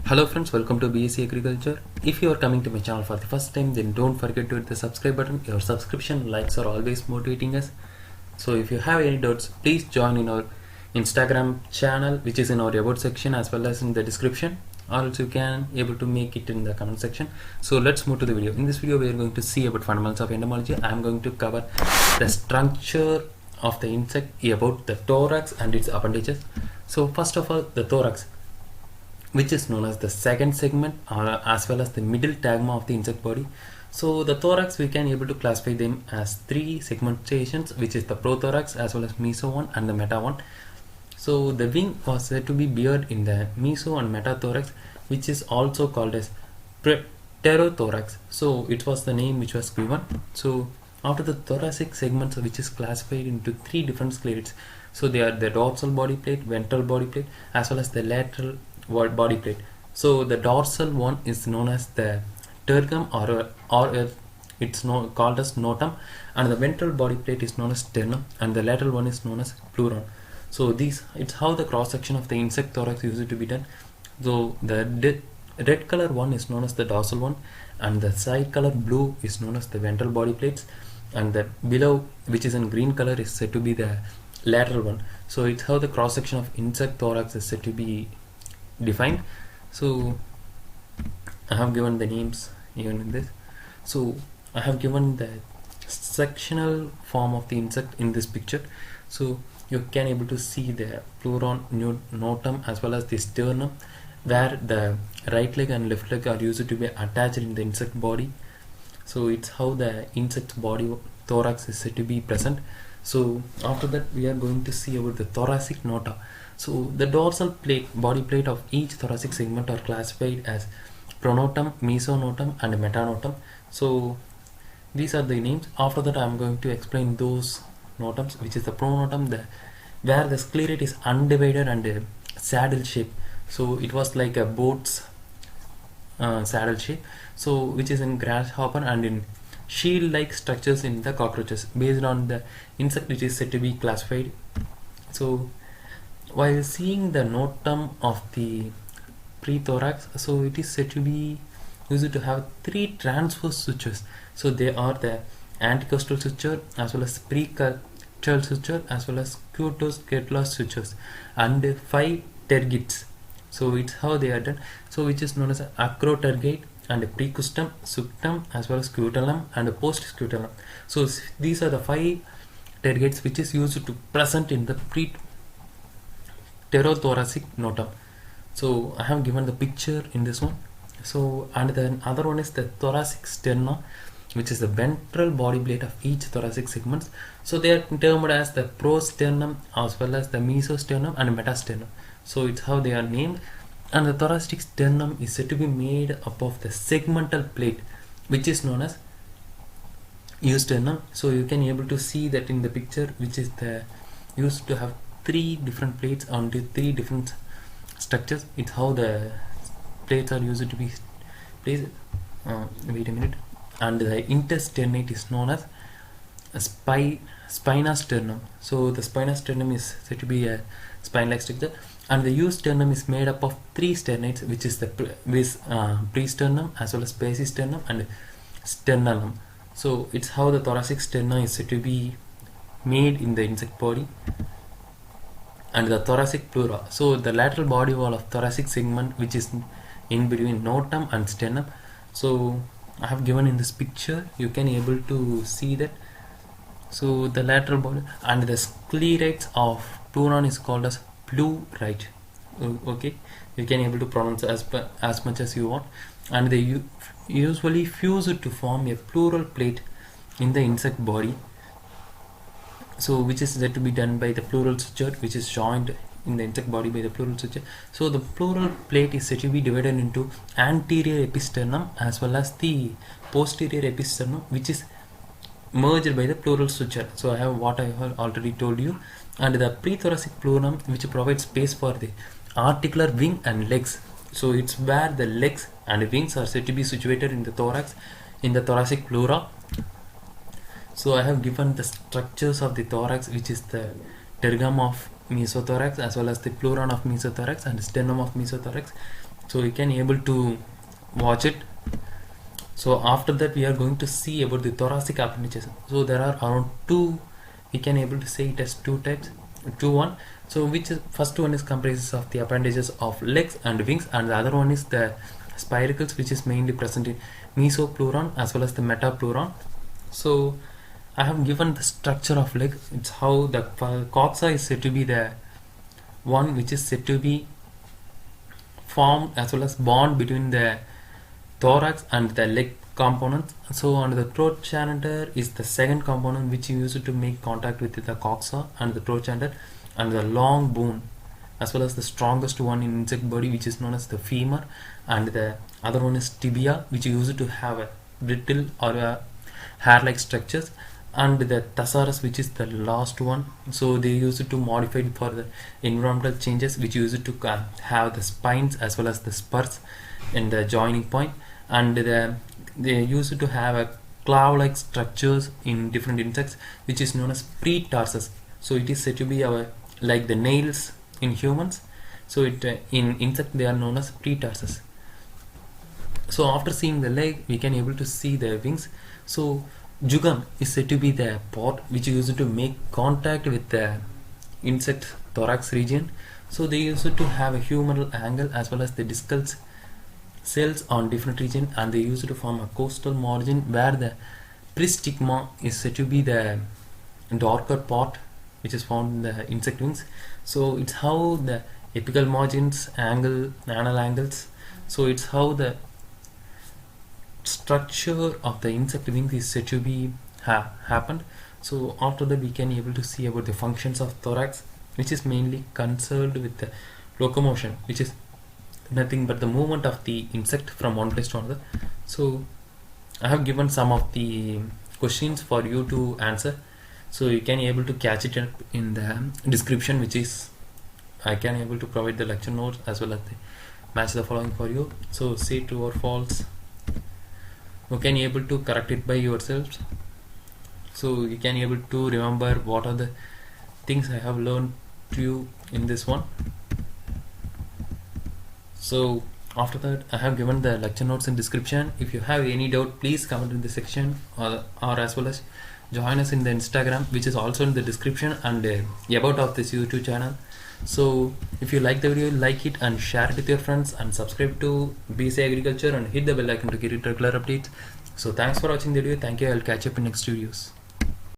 Hello friends, welcome to BSc Agriculture. If you are coming to my channel for the first time, then don't forget to hit the subscribe button. Your subscription likes are always motivating us. So if you have any doubts, please join in our Instagram channel, which is in our about section as well as in the description. Or else you can able to make it in the comment section. So let's move to the video. In this video, we are going to see about fundamentals of entomology. I am going to cover the structure of the insect, about the thorax and its appendages. So first of all, the thorax, which is known as the second segment as well as the middle tagma of the insect body. So the thorax, we can able to classify them as three segmentations, which is the prothorax as well as meso one and the meta one. So the wing was said to be beard in the meso and metathorax, which is also called as pterothorax. So it was the name which was given. So after the thoracic segments, which is classified into three different sclerites. So they are the dorsal body plate, ventral body plate, as well as the lateral body plate. So the dorsal one is known as the tergum or it's called as notum, and the ventral body plate is known as sternum, and the lateral one is known as pleuron. So it's how the cross section of the insect thorax used to be done. So the red color one is known as the dorsal one, and the side color blue is known as the ventral body plates, and the below, which is in green color, is said to be the lateral one. So it's how the cross section of insect thorax is said to be defined. So I have given the names even in this. So I have given the sectional form of the insect in this picture. So you can able to see the pleuron, notum as well as the sternum, where the right leg and left leg are used to be attached in the insect body. So it's how the insect body thorax is said to be present. So after that, we are going to see about the thoracic nota. So the dorsal body plate of each thoracic segment are classified as pronotum, mesonotum and metanotum. So these are the names. After that, I am going to explain those notums, which is the pronotum, where the sclerate is undivided and saddle shape. So it was like a boat's saddle shape. So which is in grasshopper and in shield-like structures in the cockroaches, based on the insect which is said to be classified. So while seeing the notum of the prethorax, so it is said to be used to have three transverse sutures. So they are the anticostal suture as well as precostal suture as well as cutoscapula sutures, and five tergites. So it's how they are done. So which is known as acrotergate and precustum, suctum as well as scutellum and postscutellum. So these are the five tergates which is used to present in the pterothoracic notum. So I have given the picture in this one. So and the other one is the thoracic sternum, which is the ventral body plate of each thoracic segments. So they are termed as the prosternum as well as the mesosternum and metasternum. So it's how they are named. And the thoracic sternum is said to be made up of the segmental plate, which is known as eusternum. So you can able to see that in the picture, which is the used to have three different plates onto three different structures. It's how the plates are used to be placed. Wait a minute. And the intersternate is known as a spina sternum. So the spina sternum is said to be a spine-like structure, and the eusternum is made up of three sternates, which is the presternum as well as basisternum and sternum. So it's how the thoracic sternum is said to be made in the insect body. And the thoracic pleura, so the lateral body wall of thoracic segment, which is in between notum and sternum. So I have given in this picture, you can able to see that. So the lateral body and the sclerates of pleuron is called as pleurite. Okay, you can able to pronounce as much as you want. And they usually fuse it to form a pleural plate in the insect body. So which is said to be done by the pleural suture, which is joined in the insect body by the pleural suture. So the pleural plate is said to be divided into anterior episternum as well as the posterior episternum, which is merged by the pleural suture. So I have already told you. And the prethoracic pleurum, which provides space for the articular wing and legs. So it's where the legs and wings are said to be situated in the thorax, in the thoracic pleura. So I have given the structures of the thorax, which is the tergum of mesothorax as well as the pleuron of mesothorax and sternum of mesothorax. so you can able to watch it. So after that we are going to see about the thoracic appendages. So there are around two, we can able to say it as two types, one. So which is, first one is comprises of the appendages of legs and wings, and the other one is the spiracles, which is mainly present in mesopleuron as well as the metapleuron. So I have given the structure of leg. It's how the coxa is said to be the one which is said to be formed as well as bond between the thorax and the leg components. So and the trochanter is the second component which you use to make contact with the coxa and the trochanter, and the long bone as well as the strongest one in insect body, which is known as the femur, and the other one is tibia, which you use to have a brittle or a hair-like structures, and the thesaurus, which is the last one. So they use it to modify it for the environmental changes, which use it to have the spines as well as the spurs in the joining point, and they use it to have a claw-like structures in different insects, which is known as pretarsus. So it is said to be our like the nails in humans. So it in insect they are known as pretarsus. So after seeing the leg, we can able to see the wings. So jugum is said to be the part which is used to make contact with the insect thorax region. So they use it to have a humeral angle as well as the discal cells on different region, and they use it to form a costal margin where the pristigma is said to be the darker part which is found in the insect wings. So it's how the apical margins angle, anal angles. So it's how the structure of the insect wings is said to be happened. So after that we can able to see about the functions of thorax, which is mainly concerned with the locomotion, which is nothing but the movement of the insect from one place to another. So I have given some of the questions for you to answer, so you can able to catch it up in the description, which is I can able to provide the lecture notes as well as the match the following for you. So say true or false, you can able to correct it by yourselves. So you can able to remember what are the things I have learned to you in this one. So after that I have given the lecture notes in description. If you have any doubt, please comment in the section, or as well as join us in the Instagram, which is also in the description and about of this YouTube channel. So if you like the video, like it and share it with your friends, and subscribe to BSc Agriculture and hit the bell icon to get regular updates. So thanks for watching the video. Thank you. I'll catch up in next videos.